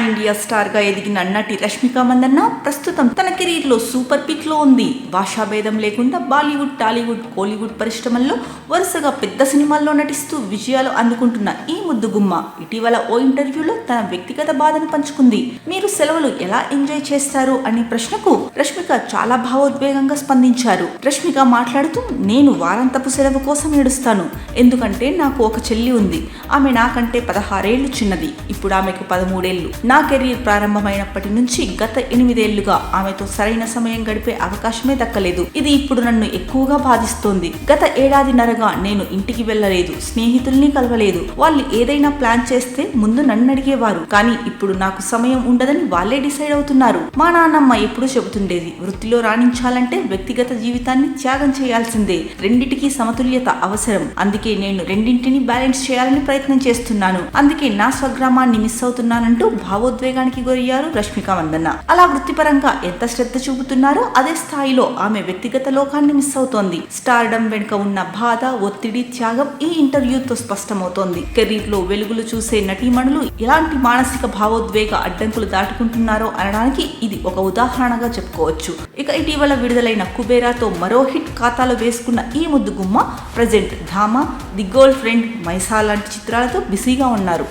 India star గా ఎదిగిన నటి రష్మిక మందన్న ప్రస్తుతం తన కెరీర్ లో సూపర్ పీక్ లో ఉంది. భాషాభేదం లేకుండా బాలీవుడ్, టాలీవుడ్, కోలీవుడ్ పరిశ్రమల్లో వరుసగా పెద్ద సినిమాల్లో నటిస్తూ విజయాలు అందుకుంటున్న ఈ ముద్దుగుమ్మ ఇటీవల ఓ ఇంటర్వ్యూలో తన వ్యక్తిగత బాధను పంచుకుంది. మీరు సెలవులు ఎలా ఎంజాయ్ చేస్తారు అనే ప్రశ్నకు రష్మిక చాలా భావోద్వేగంగా స్పందించారు. రష్మిక మాట్లాడుతూ, నేను వారాంతపు సెలవు కోసం ఏడుస్తాను. ఎందుకంటే నాకు ఒక చెల్లి ఉంది. ఆమె నాకంటే 16 ఏళ్లు చిన్నది. ఇప్పుడు ఆమెకు 13 ఏళ్లు. నా కెరీర్ ప్రారంభమైనప్పటి నుంచి గత 8 ఏళ్లుగా ఆమెతో సరైన సమయం గడిపే అవకాశమే దక్కలేదు. ఇది ఇప్పుడు నన్ను ఎక్కువగా బాధిస్తోంది. గత ఏడాదిన్నరగా నేను ఇంటికి వెళ్లలేదు, స్నేహితుల్ని కలవలేదు. వాళ్ళు ఏదైనా ప్లాన్ చేస్తే ముందు నన్ను అడిగేవారు. కానీ ఇప్పుడు నాకు సమయం ఉండదని వాళ్ళే డిసైడ్ అవుతున్నారు. మా నాన్నమ్మ ఎప్పుడూ చెబుతుండేది, వృత్తిలో రాణించాలంటే వ్యక్తిగత జీవితాన్ని త్యాగం చేయాల్సిందే. రెండిటికి సమతుల్యత అవసరం. అందుకే నేను రెండింటిని బ్యాలెన్స్ చేయాలని ప్రయత్నం చేస్తున్నాను. అందుకే నా స్వగ్రామాన్ని మిస్ అవుతున్నానంటూ భావోద్వేగానికి గురయ్యారు రష్మిక మందన్న. అలా వృత్తిపరంగా ఎంత శ్రద్ధ చూపుతున్నారో అదే స్థాయిలో ఆమె వ్యక్తిగత లోకాన్ని మిస్ అవుతోంది. స్టార్డమ్ వెనుక ఉన్న బాధ, ఒత్తిడి, త్యాగం ఈ ఇంటర్వ్యూతో స్పష్టమవుతోంది. కెరీర్ లో వెలుగులు చూసే నటీమణులు ఎలాంటి మానసిక భావోద్వేగ అడ్డంకులు దాటుకుంటున్నారో అనడానికి ఇది ఒక ఉదాహరణగా చెప్పుకోవచ్చు. ఇక ఇటీవల విడుదలైన కుబేరాతో మరో హిట్ ఖాతాలో వేసుకున్న ఈ ముద్దుగుమ్మ ప్రజెంట్ ధామా, ది గర్ల్ ఫ్రెండ్, మైసా లాంటి చిత్రాలతో బిజీగా ఉన్నారు.